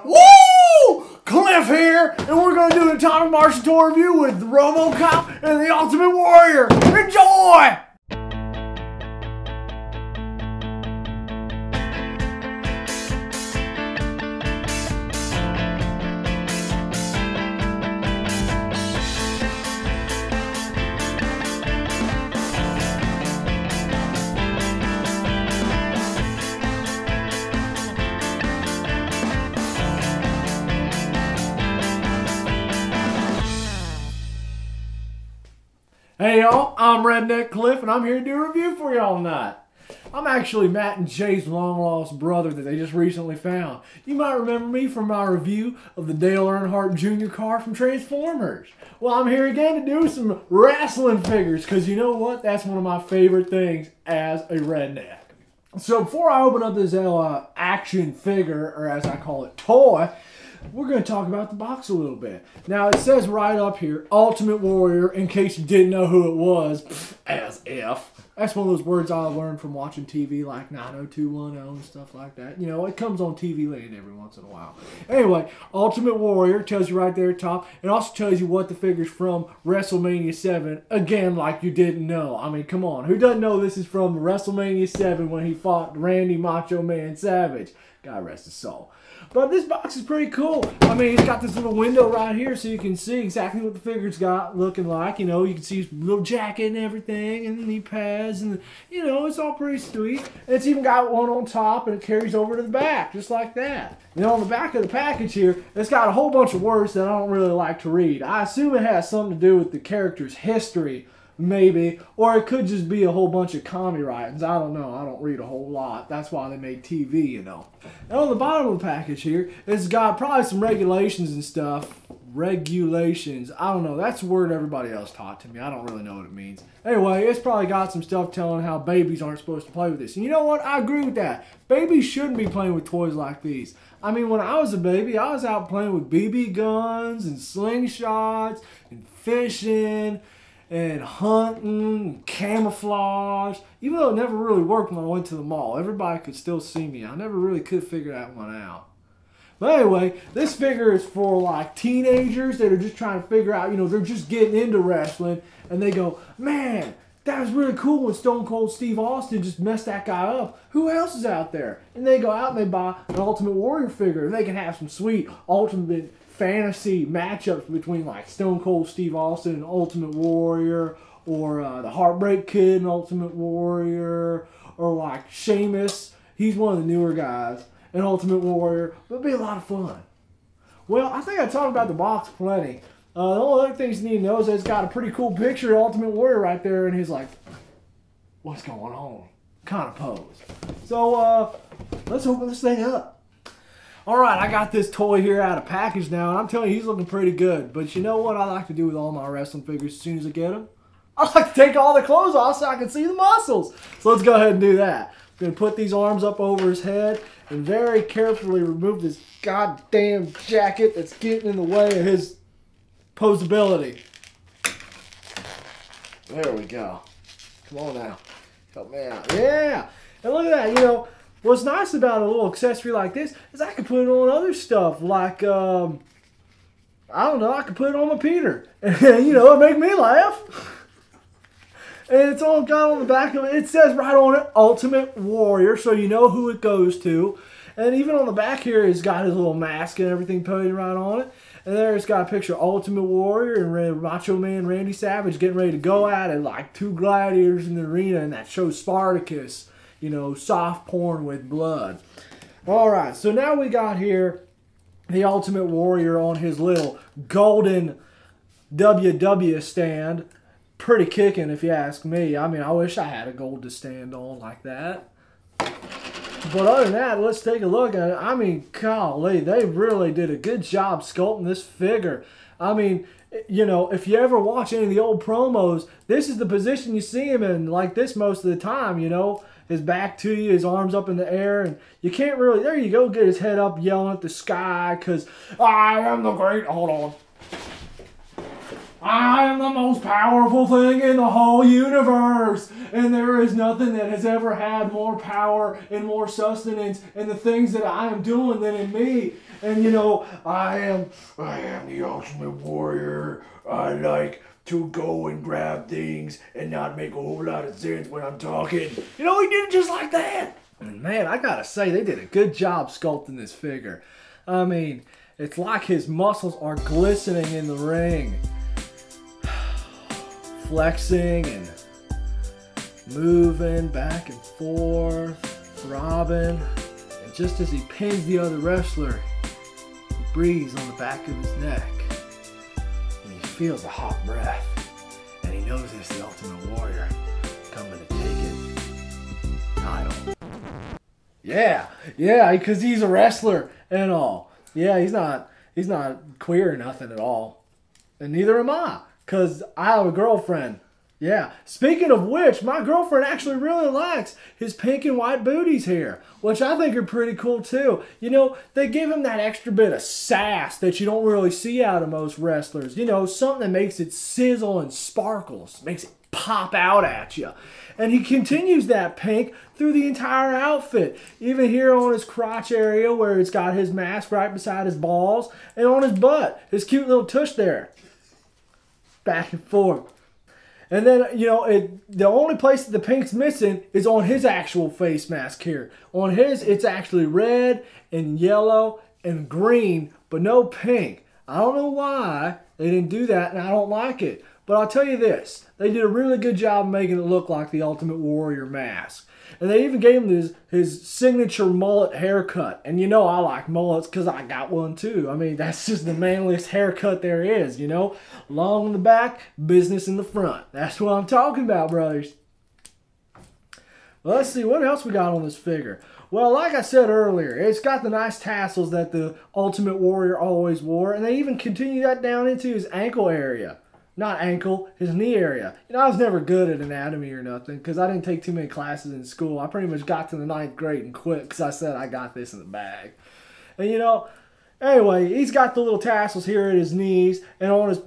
Woo! Cliff here, and we're going to do an Atomic Martians Toy Review with Robocop and the Ultimate Warrior. Enjoy! Hey y'all, I'm Redneck Cliff and I'm here to do a review for y'all tonight. I'm actually Matt and Jay's long lost brother that they just recently found. You might remember me from my review of the Dale Earnhardt Jr. car from Transformers. Well, I'm here again to do some wrestling figures because you know what? That's one of my favorite things as a redneck. So before I open up this action figure, or as I call it, toy, we're going to talk about the box a little bit. Now, it says right up here, Ultimate Warrior, in case you didn't know who it was, as if. That's one of those words I learned from watching TV like 90210 and stuff like that. You know, it comes on TV Land every once in a while. Anyway, Ultimate Warrior tells you right there at the top. It also tells you what the figure's from WrestleMania 7. Again, like you didn't know. I mean, come on. Who doesn't know this is from WrestleMania 7 when he fought Randy Macho Man Savage? God rest his soul. But this box is pretty cool. I mean, it's got this little window right here so you can see exactly what the figure's got looking like. You know, you can see his little jacket and everything, and the knee pads, and, you know, it's all pretty sweet. And it's even got one on top, and it carries over to the back, just like that. And on the back of the package here, it's got a whole bunch of words that I don't really like to read. I assume it has something to do with the character's history, maybe, or it could just be a whole bunch of commie writings. I don't know. I don't read a whole lot. That's why they made TV, you know. And on the bottom of the package here, it's got probably some regulations and stuff. Regulations. I don't know. That's a word everybody else taught to me. I don't really know what it means. Anyway, it's probably got some stuff telling how babies aren't supposed to play with this. And you know what? I agree with that. Babies shouldn't be playing with toys like these. I mean, when I was a baby, I was out playing with BB guns and slingshots and fishing and hunting, camouflage. Even though it never really worked when I went to the mall. Everybody could still see me. I never really could figure that one out. But anyway, this figure is for like teenagers that are just trying to figure out, you know, they're just getting into wrestling. And they go, man, that was really cool when Stone Cold Steve Austin just messed that guy up. Who else is out there? And they go out and they buy an Ultimate Warrior figure. And they can have some sweet Ultimate fantasy matchups between like Stone Cold Steve Austin and Ultimate Warrior, or the Heartbreak Kid and Ultimate Warrior, or like Sheamus, he's one of the newer guys, and Ultimate Warrior. It'll be a lot of fun. Well, I think I talked about the box plenty. The only other things you need to know is that it's got a pretty cool picture of Ultimate Warrior right there, and he's like, what's going on? Kind of pose. So let's open this thing up. Alright, I got this toy here out of package now, and I'm telling you, he's looking pretty good. But you know what I like to do with all my wrestling figures as soon as I get them? I like to take all the clothes off so I can see the muscles. So let's go ahead and do that. I'm going to put these arms up over his head and very carefully remove this goddamn jacket that's getting in the way of his posability. There we go. Come on now. Help me out. Yeah! And look at that, you know. What's nice about a little accessory like this is I can put it on other stuff, like, I don't know, I can put it on my Peter. And, you know, it make me laugh. And it's all got on the back of it. It says right on it, Ultimate Warrior, so you know who it goes to. And even on the back here, it's got his little mask and everything painted right on it. And there it's got a picture of Ultimate Warrior and Macho Man Randy Savage getting ready to go at it like two gladiators in the arena, and that shows Spartacus. You know, soft porn with blood. Alright, so now we got here the Ultimate Warrior on his little golden WW stand. Pretty kicking if you ask me. I mean, I wish I had a gold to stand on like that. But other than that, let's take a look at it. I mean, golly, they really did a good job sculpting this figure. I mean, you know, if you ever watch any of the old promos, this is the position you see him in like this most of the time, you know. His back to you, his arms up in the air, and you can't really, there you go, get his head up yelling at the sky, because I am the great, hold on. I am the most powerful thing in the whole universe, and there is nothing that has ever had more power and more sustenance in the things that I am doing than in me. And you know, I am the Ultimate Warrior. I like to go and grab things and not make a whole lot of sense when I'm talking. You know, he did it just like that. And man, I gotta say, they did a good job sculpting this figure. I mean, it's like his muscles are glistening in the ring. Flexing and moving back and forth, throbbing. And just as he pins the other wrestler, he breathes on the back of his neck. And he feels a hot breath. And he knows it's the Ultimate Warrior coming to take it. Title. Yeah, because he's a wrestler and all. Yeah, he's not queer or nothing at all. And neither am I. Because I have a girlfriend. Yeah. Speaking of which, my girlfriend actually really likes his pink and white booties here, which I think are pretty cool too. You know, they give him that extra bit of sass that you don't really see out of most wrestlers. You know, something that makes it sizzle and sparkles, makes it pop out at you. And he continues that pink through the entire outfit. Even here on his crotch area where it's got his mask right beside his balls, and on his butt, his cute little tush there. Back and forth. And then, you know, the only place that the pink's missing is on his actual face mask here. On his, it's actually red and yellow and green, but no pink. I don't know why they didn't do that, and I don't like it. But I'll tell you this. They did a really good job making it look like the Ultimate Warrior mask. And they even gave him his signature mullet haircut. And you know I like mullets because I got one too. I mean, that's just the manliest haircut there is, you know. Long in the back, business in the front. That's what I'm talking about, brothers. Well, let's see, what else we got on this figure? Well, like I said earlier, it's got the nice tassels that the Ultimate Warrior always wore. And they even continue that down into his ankle area. Not ankle, his knee area. You know, I was never good at anatomy or nothing because I didn't take too many classes in school. I pretty much got to the 9th grade and quit because I said I got this in the bag. And you know, anyway, he's got the little tassels here at his knees, and on his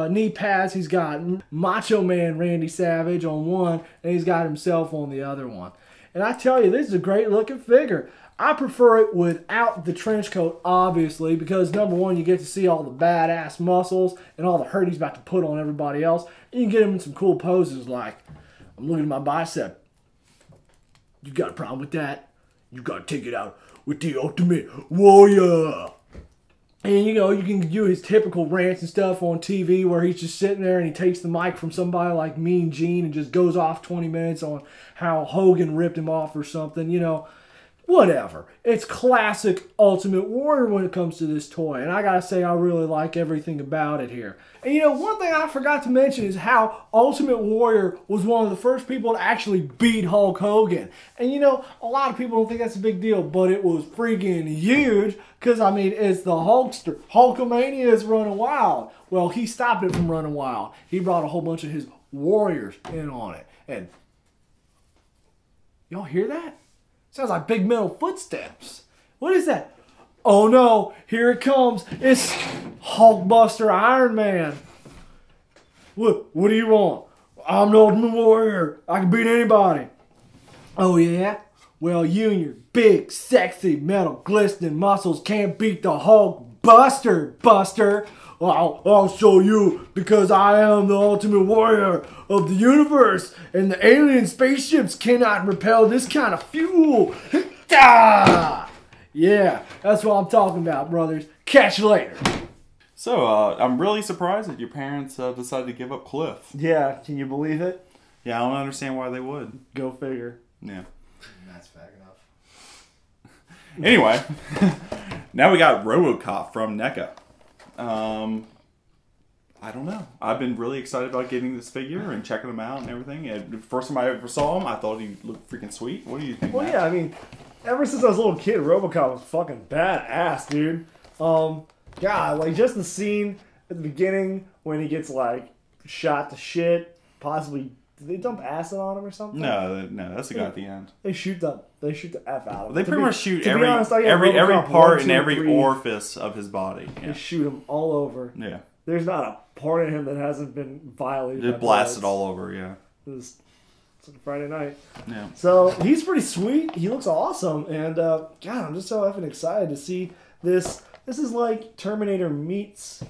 knee pads he's got Macho Man Randy Savage on one, and he's got himself on the other one. And I tell you, this is a great looking figure. I prefer it without the trench coat, obviously, because number one, you get to see all the badass muscles and all the hurt he's about to put on everybody else. And you can get him in some cool poses like, I'm looking at my bicep. You got a problem with that? You got to take it out with the Ultimate Warrior. And, you know, you can do his typical rants and stuff on TV where he's just sitting there and he takes the mic from somebody like Mean Gene and just goes off 20 minutes on how Hogan ripped him off or something, you know. Whatever. It's classic Ultimate Warrior when it comes to this toy. And I gotta say, I really like everything about it here. And you know, one thing I forgot to mention is how Ultimate Warrior was one of the first people to actually beat Hulk Hogan. And you know, a lot of people don't think that's a big deal, but it was freaking huge. Because, I mean, it's the Hulkster. Hulkamania is running wild. Well, he stopped it from running wild. He brought a whole bunch of his warriors in on it. And, y'all hear that? Sounds like big metal footsteps. What is that? Oh no, here it comes. It's Hulkbuster Iron Man. What do you want? I'm the Ultimate Warrior. I can beat anybody. Oh yeah? Well, you and your big, sexy, metal, glistening muscles can't beat the Hulkbuster, Buster. I'll show you, because I am the Ultimate Warrior of the universe, and the alien spaceships cannot repel this kind of fuel. Yeah, that's what I'm talking about, brothers. Catch you later. So, I'm really surprised that your parents decided to give up Cliff. Yeah, can you believe it? Yeah, I don't understand why they would. Go figure. Yeah. That's fair enough. Anyway, now we got Robocop from NECA. I don't know. I've been really excited about getting this figure and checking him out and everything. And the first time I ever saw him, I thought he looked freaking sweet. What do you think, Well, Matt? yeah, I mean, ever since I was a little kid, Robocop was fucking badass, dude. God, like, just the scene at the beginning when he gets, like, shot to shit, possibly... Did they dump acid on him or something? No, that's the guy at the end. They shoot the F out of him. They pretty much shoot honest, every part and every orifice of his body. Yeah. They shoot him all over. Yeah. there's not a part of him that hasn't been violated. It blasted all over, yeah. It's like a Friday night. Yeah. So he's pretty sweet. He looks awesome, and God, I'm just so effing excited to see this. This is like Terminator meets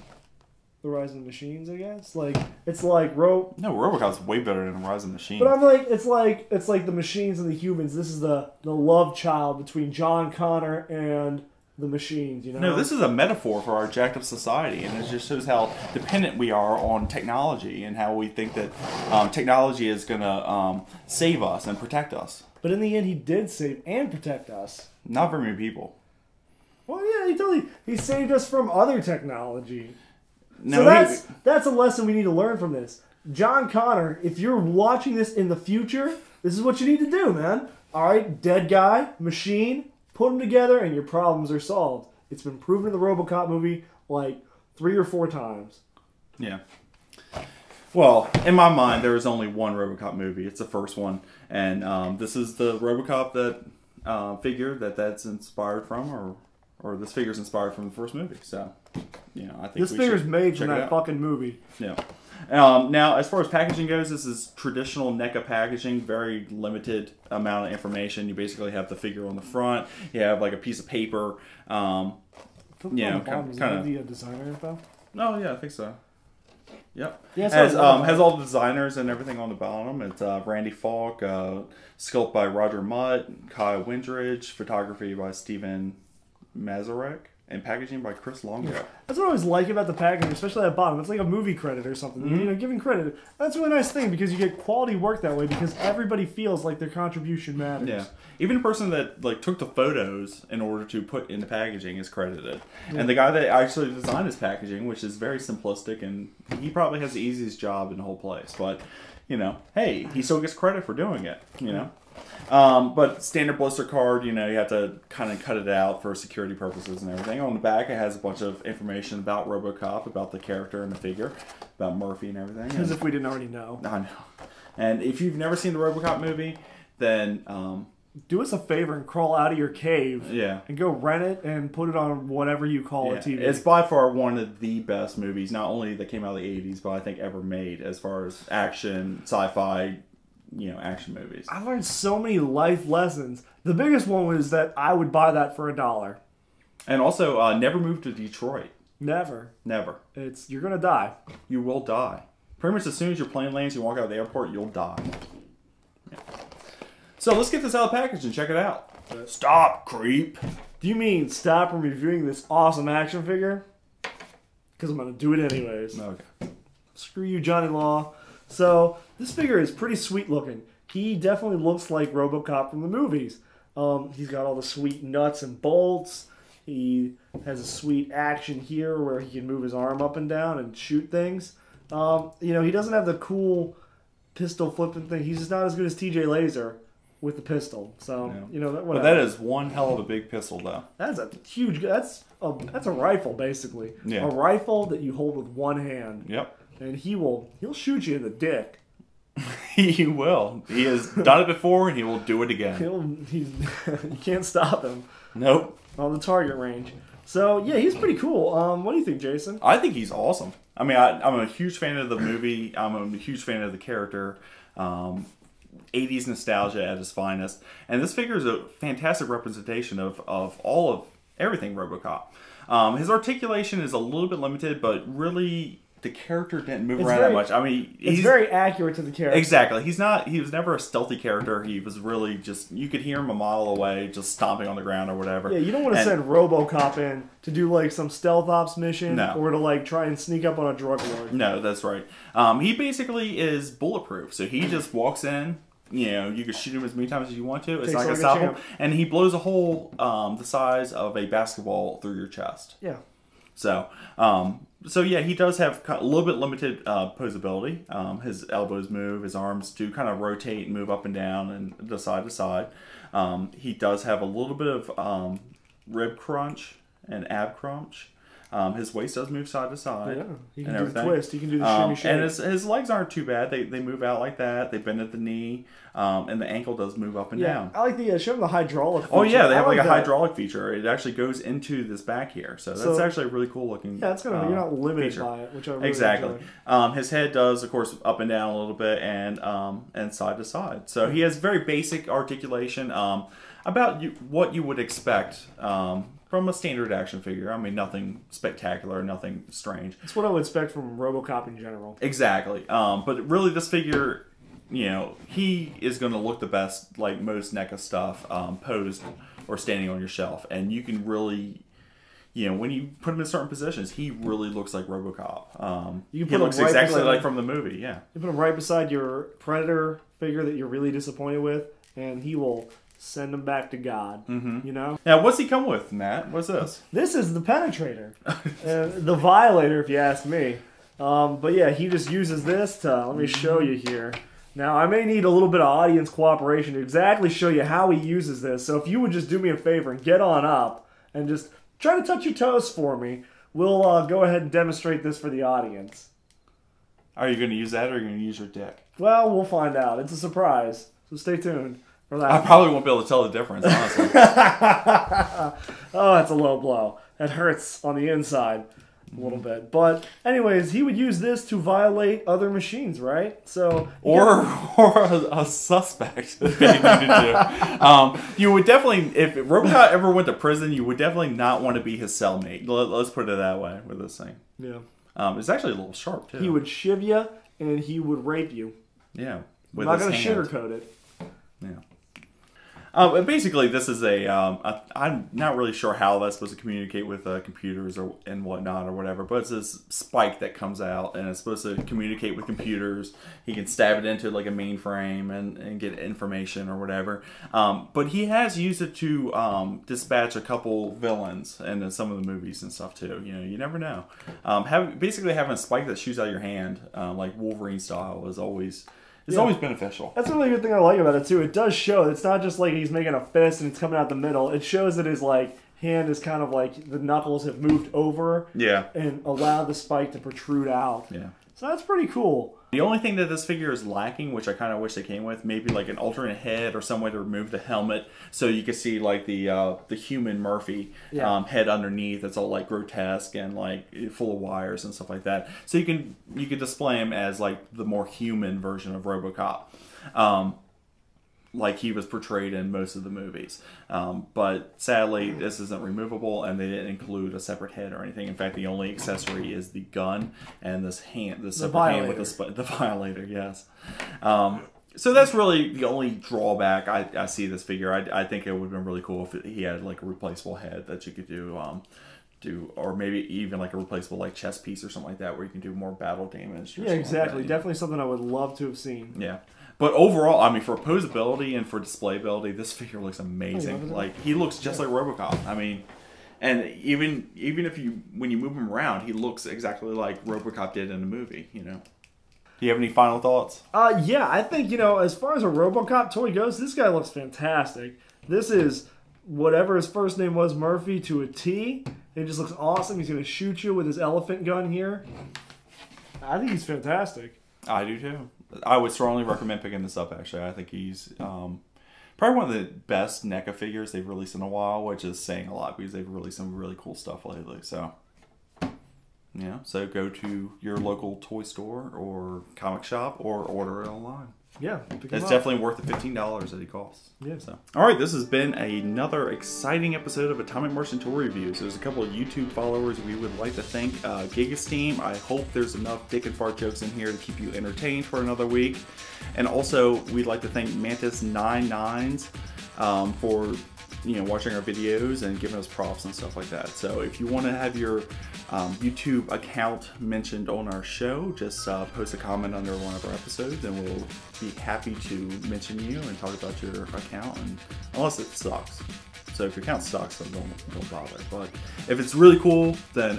the Rise of the Machines, I guess. Like it's like No, RoboCop's way better than Rise of the Machines. But I'm like, it's like the machines and the humans. This is the love child between John Connor and the machines. You know. No, this is a metaphor for our jacked up society, and it just shows how dependent we are on technology and how we think that technology is going to save us and protect us. But in the end, he did save and protect us. Not very many people. Well, yeah, he saved us from other technology. No, so that's a lesson we need to learn from this. John Connor, if you're watching this in the future, this is what you need to do, man. All right, dead guy, machine, put them together and your problems are solved. It's been proven in the Robocop movie like 3 or 4 times. Yeah. Well, in my mind, there is only one Robocop movie. It's the first one. And this is the Robocop that figure that's inspired from, or this figure's inspired from the first movie. So, you know, I think this figure's made from that fucking movie. Yeah. Now, as far as packaging goes, this is traditional NECA packaging. Very limited amount of information. You basically have the figure on the front. You have like a piece of paper. Kind of the designer info. Oh yeah, I think so. Yep. Yeah, has all the designers and everything on the bottom. It's Randy Falk, sculpt by Roger Mutt, Kai Windridge, photography by Steven Mazarek, and packaging by Chris Longo. That's what I always like about the packaging, especially at the bottom. It's like a movie credit or something. Mm-hmm. You know, giving credit. That's a really nice thing because you get quality work that way because everybody feels like their contribution matters. Yeah. Even the person that like took the photos in order to put in the packaging is credited. Yeah. And the guy that actually designed his packaging, which is very simplistic, and he probably has the easiest job in the whole place. But, you know, hey, he still gets credit for doing it, you know? But standard blister card, you know, you have to kind of cut it out for security purposes and everything. On the back, it has a bunch of information about Robocop, about the character and the figure, about Murphy and everything. As if we didn't already know. I know. And if you've never seen the Robocop movie, then do us a favor and crawl out of your cave. Yeah. And go rent it and put it on whatever you call a TV. It's by far one of the best movies, not only that came out of the 80s, but I think ever made as far as action, sci-fi, you know, action movies. I learned so many life lessons. The biggest one was that I would buy that for $1. And also, never move to Detroit. Never. Never. You're gonna die. You will die. Pretty much as soon as your plane lands, you walk out of the airport, you'll die. Yeah. So let's get this out of the package and check it out. Stop, creep. Do you mean stop from reviewing this awesome action figure? Because I'm gonna do it anyways. Okay. Screw you, Johnny Law. So, this figure is pretty sweet looking. He definitely looks like Robocop from the movies. He's got all the sweet nuts and bolts. He has a sweet action here where he can move his arm up and down and shoot things. You know, he doesn't have the cool pistol flipping thing. He's just not as good as TJ Laser with the pistol. So, you know, whatever. But that is one hell of a big pistol, though. That's a huge... That's a rifle, basically. Yeah. A rifle that you hold with one hand. Yep. And he'll shoot you in the dick. He will. He has done it before, and he will do it again. You can't stop him. Nope. On the target range. So, yeah, he's pretty cool. What do you think, Jason? I think he's awesome. I mean, I'm a huge fan of the movie. I'm a huge fan of the character. 80s nostalgia at its finest. And this figure is a fantastic representation of all of everything Robocop. His articulation is a little bit limited, but really... the character didn't move around that much. I mean, he's very accurate to the character. Exactly. He was never a stealthy character. He was really just, you could hear him a mile away just stomping on the ground or whatever. Yeah, you don't want to send Robocop in to do like some stealth ops mission or to like try and sneak up on a drug lord. No, that's right. He basically is bulletproof. So he just walks in. You know, you can shoot him as many times as you want to. It's not going to stop him. And he blows a hole the size of a basketball through your chest. Yeah. So yeah, he does have a little bit limited posability. His elbows move, his arms do kind of rotate and move up and down and to side. He does have a little bit of rib crunch and ab crunch. His waist does move side to side. Yeah, he can do the twist. He can do the shimmy shake. And his legs aren't too bad. They move out like that. They bend at the knee. And the ankle does move up and down. I like show them the hydraulic feature. Oh yeah, they have like a hydraulic feature. It actually goes into this back here. So that's actually a really cool looking Yeah, it's gonna you're not limited by it, which I really exactly. enjoy. His head does, of course, up and down a little bit and side to side. So he has very basic articulation about what you would expect from a standard action figure. I mean, nothing spectacular, nothing strange. It's what I would expect from Robocop in general. Exactly. But really, this figure, he is going to look the best, like most NECA stuff, posed or standing on your shelf. And you can really, when you put him in certain positions, he really looks like Robocop. He looks exactly like from the movie, yeah. You put him right beside your Predator figure that you're really disappointed with, and he will send him back to God. Now, what's he come with, Matt? What's this? This is the Penetrator. The Violator, if you ask me. But yeah, he just uses this to, let me show you here. Now, I may need a little bit of audience cooperation to exactly show you how he uses this. So if you would just do me a favor and get on up and just try to touch your toes for me, we'll go ahead and demonstrate this for the audience. Are you going to use that or are you going to use your dick? Well, we'll find out. It's a surprise. So stay tuned for that. I probably won't be able to tell the difference, honestly. Oh, that's a low blow. That hurts on the inside a little bit. But anyways, he would use this to violate other machines, right? So or a suspect if they needed to. You would definitely, if Robocop ever went to prison, you would definitely not want to be his cellmate. Let's put it that way with this thing. Yeah. It's actually a little sharp too. He would shiv you and he would rape you. Yeah. I'm not going to sugarcoat it. Yeah. But basically, this is I'm not really sure how that's supposed to communicate with computers and whatnot or whatever, but it's this spike that comes out and it's supposed to communicate with computers. He can stab it into like a mainframe and get information or whatever. But he has used it to dispatch a couple villains in some of the movies and stuff too. You never know. Basically having a spike that shoots out your hand, like Wolverine style, is always... It's always beneficial. That's a really good thing I like about it, too. It does show. It's not just like he's making a fist and it's coming out the middle. It shows that his hand is kind of like the knuckles have moved over and allowed the spike to protrude out. Yeah. So that's pretty cool. The only thing that this figure is lacking, which I kind of wish they came with, maybe like an alternate head or some way to remove the helmet so you could see like the human Murphy head underneath. It's all like grotesque and like full of wires and stuff like that. So you can display him as like the more human version of Robocop. Like he was portrayed in most of the movies. But sadly, this isn't removable, and they didn't include a separate head or anything. In fact, the only accessory is the gun and this separate hand with the Violator, yes. So that's really the only drawback I see this figure. I think it would have been really cool if he had like a replaceable head that you could do, or maybe even like a replaceable like chest piece or something like that, where you can do more battle damage. Yeah, exactly. Definitely something I would love to have seen. Yeah. But overall, I mean, for posability and for displayability, this figure looks amazing. Like, he looks just like Robocop. I mean, and even if when you move him around, he looks exactly like Robocop did in the movie, Do you have any final thoughts? Yeah, I think, as far as a Robocop toy goes, this guy looks fantastic. This is whatever his first name was, Murphy, to a T. It just looks awesome. He's going to shoot you with his elephant gun here. I think he's fantastic. I do too. I would strongly recommend picking this up, actually. I think he's probably one of the best NECA figures they've released in a while, which is saying a lot because they've released some really cool stuff lately. So, yeah. So go to your local toy store or comic shop or order it online. Yeah. It's definitely worth the $15 that he costs. Yeah. So, all right, this has been another exciting episode of Atomic Martians Toy Reviews. There's a couple of YouTube followers we would like to thank. Gigasteam, I hope there's enough dick and fart jokes in here to keep you entertained for another week. And also, we'd like to thank Mantis99s for watching our videos and giving us props and stuff like that. So if you want to have your YouTube account mentioned on our show, just post a comment under one of our episodes and we'll be happy to mention you and talk about your account, and unless it sucks. So if your account sucks, then don't bother. But if it's really cool, then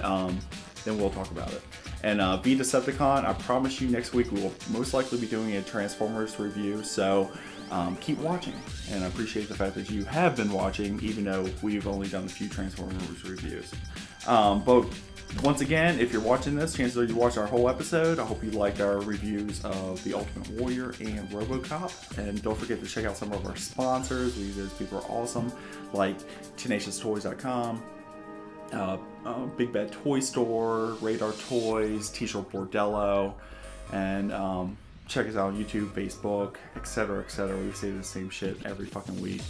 we'll talk about it. And V Decepticon, I promise you next week we will most likely be doing a Transformers review, so keep watching. And I appreciate the fact that you have been watching, even though we've only done a few Transformers reviews. But once again, if you're watching this, chances are you watched our whole episode. I hope you liked our reviews of the Ultimate Warrior and Robocop. And don't forget to check out some of our sponsors. Those people are awesome, like TenaciousToys.com, Big Bad Toy Store, Radar Toys, T-Shirt Bordello, and check us out on YouTube, Facebook, etc., etc. We say the same shit every fucking week.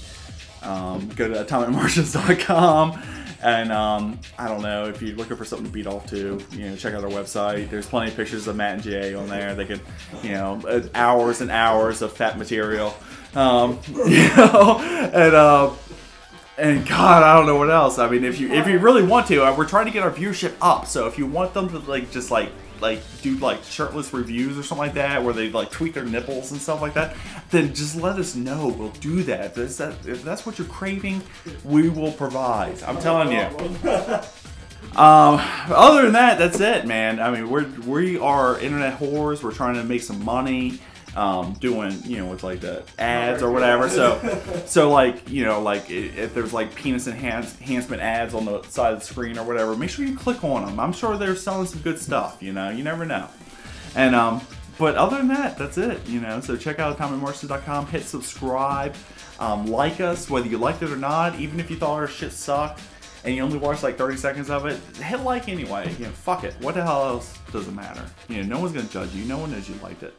Go to AtomicMartians.com, and I don't know, if you're looking for something to beat off to, check out our website. There's plenty of pictures of Matt and Jay on there. They could, hours and hours of fat material, and God, I don't know what else. I mean, if you really want to, we're trying to get our viewership up. So if you want them to just do shirtless reviews or something like that, where they tweak their nipples and stuff like that, then just let us know. We'll do that. If that's what you're craving, we will provide. I'm telling you. Other than that, that's it, man. I mean, we are internet whores. We're trying to make some money. Doing with the ads or whatever. So if there's penis enhancement ads on the side of the screen or whatever, make sure you click on them. I'm sure they're selling some good stuff. You never know. And but other than that, that's it. So check out AtomicMartians.com. Hit subscribe. Like us, whether you liked it or not. Even if you thought our shit sucked and you only watched 30 seconds of it, hit like anyway. Fuck it. What the hell else does it matter? No one's gonna judge you. No one knows you liked it.